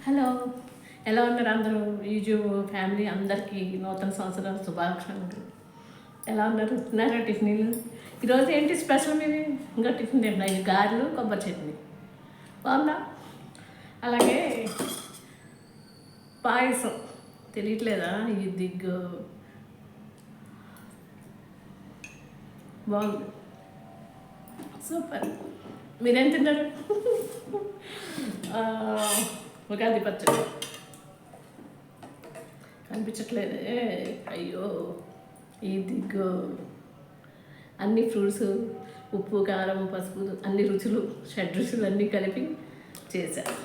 Hello, ఎలా ఉన్నారు అందరూ? యూట్యూబ్ ఫ్యామిలీ అందరికీ నూతన సంవత్సరం శుభాకాంక్షలు. ఎలా ఉన్నారు? తిన్నారా టిఫిన్లు? ఈరోజు ఏంటి స్పెషల్ మీది? ఇంకా టిఫిన్ తింటున్నా, ఈ గారెలు కొబ్బరి చట్నీ బాగుందా? అలాగే పాయసం తెలియట్లేదా? ఈ దిగ్గు బాగుంది, సూపర్. మీరేం తిన్నారు? ఆ, ఉగాది పచ్చడి కనిపించట్లేదే, అయ్యో. ఈ దిగ్గు అన్ని ఫ్రూట్స్, ఉప్పు కారం పసుపు అన్ని రుచులు, షడ్ రుచులు అన్నీ కలిపి చేశారు.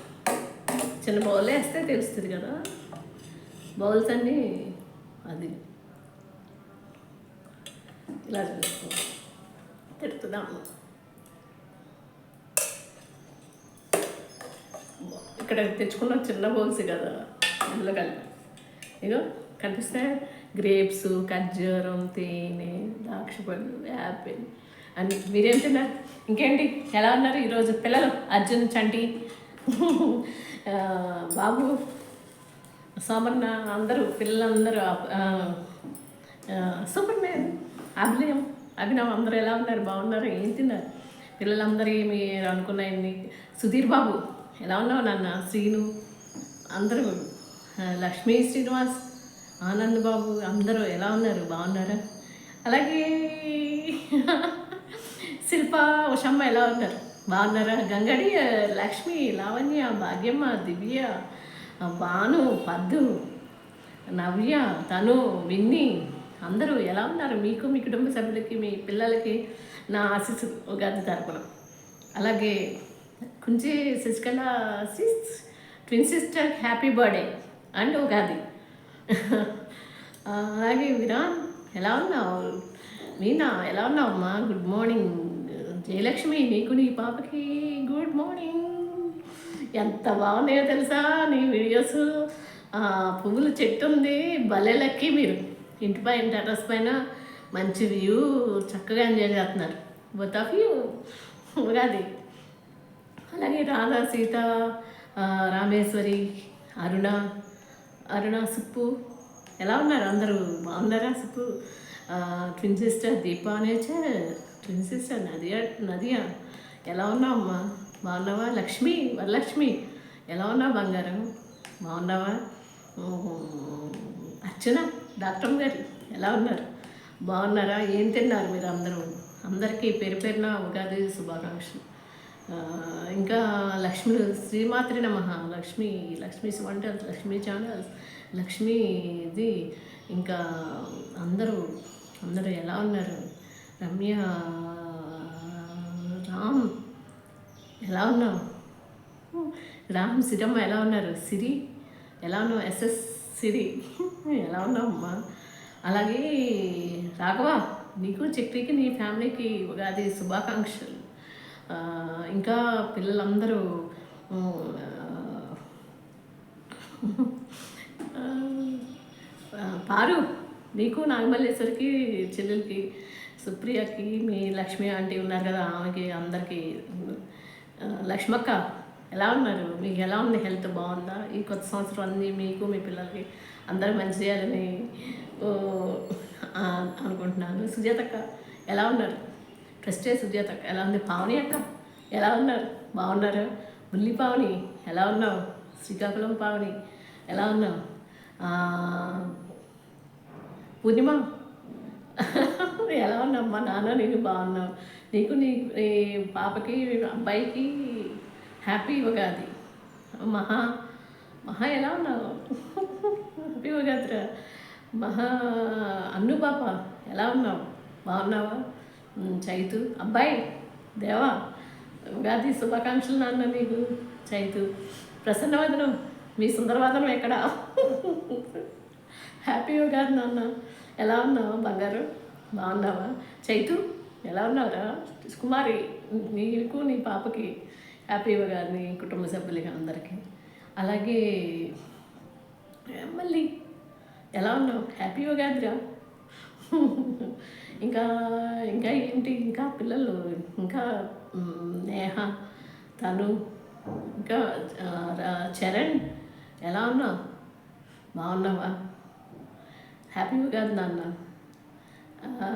చిన్న బౌల్ వేస్తే తెలుస్తుంది కదా, బౌల్స్ అన్నీ అది ఇలా చేసుకో తిడుతుందాము. ఇక్కడ తెచ్చుకున్న చిన్న బౌల్స్ కదా, అందులో కలిపి ఇగో కనిపిస్తే గ్రేప్స్, ఖర్జూరం, తేనె, ద్రాక్షపళ్ళు, యాపిల్ అని. మీరేం తిన్నారు? ఇంకేంటి, ఎలా ఉన్నారు ఈరోజు పిల్లలు? అర్జున్, చంటి, బాబు, సోమన్న, అందరూ పిల్లలందరూ, సూపర్ మ్యాన్, అభినవ్ అందరూ ఎలా ఉన్నారు? బాగున్నారు? ఏం తిన్నారు పిల్లలందరూ? మీరు అనుకున్నాయన్ని. సుధీర్ బాబు ఎలా ఉన్నావు నాన్న? శ్రీను అందరూ, లక్ష్మీ శ్రీనివాస్, ఆనంద్ బాబు అందరూ ఎలా ఉన్నారు? బాగున్నారా? అలాగే శిల్ప, ఉషమ్మ ఎలా ఉన్నారు? బాగున్నారా? గంగడి, లక్ష్మి, లావణ్య, భాగ్యమ్మ, దివ్య, భాను, పద్దు, నవ్య, తను, విన్ని అందరూ ఎలా ఉన్నారు? మీకు, మీ కుటుంబ సభ్యులకి, మీ పిల్లలకి నా ఆశీస్సు ఉగాది తరపున. అలాగే Kunchi Sasikala twin sister happy birthday and Ugadi. అలాగే విరాన్ ఎలా ఉన్నావు? మీనా ఎలా ఉన్నావు అమ్మా? Good morning. జయలక్ష్మి, నీకు నీ పాపకి గుడ్ మార్నింగ్. ఎంత బాగున్నాయో తెలుసా నీ వీడియోస్. పువ్వుల చెట్టు ఉంది, భలే లక్కీ మీరు. ఇంటి పైన టెర్రస్ పైన మంచి వ్యూ, చక్కగా ఎంజాయ్ చేస్తున్నారు బోత్ ఆఫ్ యూ ఉగాది. అలాగే రాధా, సీత, రామేశ్వరి, అరుణ, సుప్పు ఎలా ఉన్నారు? అందరూ బాగున్నారా? Suppu, twin sister Deepa, nature twin sister Nadiya ఎలా ఉన్నావు అమ్మా? బాగున్నావా? లక్ష్మి, వరలక్ష్మి ఎలా ఉన్నావు బంగారం? బాగున్నావా? అర్చన, డాక్టర్ గారు ఎలా ఉన్నారు? బాగున్నారా? ఏం తిన్నారు మీరు అందరూ? అందరికీ పేరు పేరున ఉగాది శుభాకాంక్షలు. ఇంకా లక్ష్మి, శ్రీమాత్రి నమః, లక్ష్మీ వంటల్స్, లక్ష్మీ ఛానల్స్, లక్ష్మీ ఇది. ఇంకా అందరూ ఎలా ఉన్నారు? రమ్య, రామ్ ఎలా ఉన్నావు? రామ్, సిరమ్మ ఎలా ఉన్నారు? సిరి ఎలా ఉన్నావు? ఎస్ఎస్ సిరి ఎలా ఉన్నావు అమ్మా? అలాగే రాఘవ, నీకు చక్రికి నీ ఫ్యామిలీకి ఉగాది శుభాకాంక్షలు. ఇంకా పిల్లలందరూ పారు, నీకు నాగమల్లేశ్వరికి, చెల్లెలకి, సుప్రియకి, మీ లక్ష్మి ఆంటీ ఉన్నారు కదా, ఆమెకి అందరికీ. లక్ష్మక్క ఎలా ఉన్నారు? మీకు ఎలా ఉంది? హెల్త్ బాగుందా? ఈ కొత్త సంవత్సరం అన్నీ మీకు, మీ పిల్లలకి అందరూ మంచి చేయాలని అనుకుంటున్నాను. సుజాతక్క ఎలా ఉన్నారు? ఫస్ట్ సుజాతక్క ఎలా ఉంది? పావని అక్క ఎలా ఉన్నారు? బాగున్నారు? బుల్లి పావని ఎలా ఉన్నావు? శ్రీకాకుళం పావని ఎలా ఉన్నావు? పూర్ణిమ ఎలా ఉన్నావు? మా నాన్న నేను బాగున్నావు. నీకు, నీ పాపకి, అబ్బాయికి హ్యాపీ ఉగాది. మహా ఎలా ఉన్నావు? హ్యాపీ ఉగాదిరా అన్ను పాప ఎలా ఉన్నావు? బాగున్నావా? చైతు అబ్బాయి, దేవా ఉగాది శుభాకాంక్షలు నాన్న నీకు. చైతు, ప్రసన్నవదనం, మీ సుందరవదనం ఎక్కడ? హ్యాపీ ఉగాది నాన్న. ఎలా ఉన్నావు బంగారు? బాగున్నావా? చైతు ఎలా ఉన్నావురా? కుమారి, నీకు, నీ పాపకి హ్యాపీ ఉగాది, నీ కుటుంబ సభ్యులకి అందరికీ. అలాగే మళ్ళీ ఎలా ఉన్నావు? హ్యాపీ ఉగాదిరా. ఇంకా ఏంటి, ఇంకా పిల్లలు, ఇంకా నేహ, తను, ఇంకా చరణ్, ఎలా ఉన్నావు? బాగున్నావా? హ్యాపీ ఉగాది నాన్న. ఆ,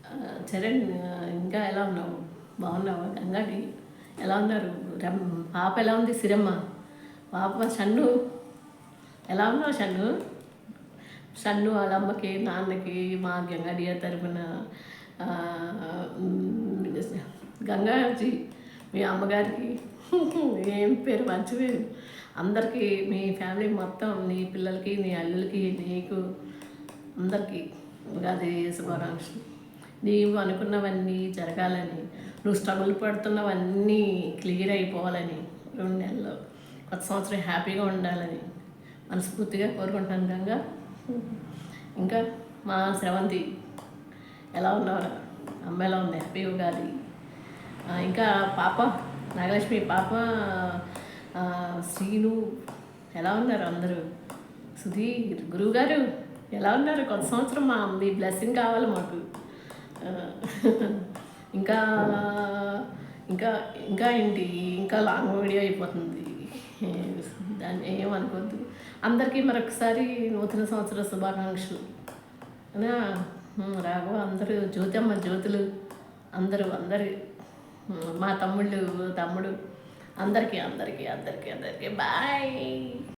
ఆ, చరణ్, ఇంకా ఎలా ఉన్నావు? బాగున్నావా? గంగాటి ఎలా ఉన్నారు? పాప ఎలా ఉంది? సిరమ్మ పాప షన్ను ఎలా ఉన్నావు? షన్ను వాళ్ళ అమ్మకి నాన్నకి మా గంగాడియ తరపున ఆ, గంగాజీ మీ అమ్మగారికి ఏం పేరు మంచి పేరు అందరికీ, మీ ఫ్యామిలీ మొత్తం, నీ పిల్లలకి, నీ అల్లులకి, నీకు అందరికీ ఉగాది శుభాకాంక్షలు. నీవు అనుకున్నవన్నీ జరగాలని, నువ్వు స్ట్రగుల్ పడుతున్నవన్నీ క్లియర్ అయిపోవాలని, 2 నెలల్లో కొత్త సంవత్సరం హ్యాపీగా ఉండాలని మనస్ఫూర్తిగా కోరుకుంటాను గంగా. ఇంకా మా శ్రవంతి ఎలా ఉన్నవరా? అమ్మ ఎలా ఉంది? హ్యాపీ ఉగాది. ఇంకా పాప నాగలక్ష్మి పాప శ్రీను ఎలా ఉన్నారు అందరూ? సుధీర్ గురువుగారు ఎలా ఉన్నారు? కొత్త సంవత్సరం మీ బ్లెస్సింగ్ కావాలి మాకు. ఆ, ఇంకా ఇంకా ఇంకా ఏంటి, ఇంకా లాంగ్ వీడియో అయిపోతుంది, దాన్ని ఏమనుకోద్దు. అందరికీ మరొకసారి నూతన సంవత్సర శుభాకాంక్షలు. రాఘవ అందరూ, జ్యోతమ్మ జ్యోతులు అందరూ, మా తమ్ముడు అందరికీ అందరికీ అందరికీ అందరికీ బాయ్.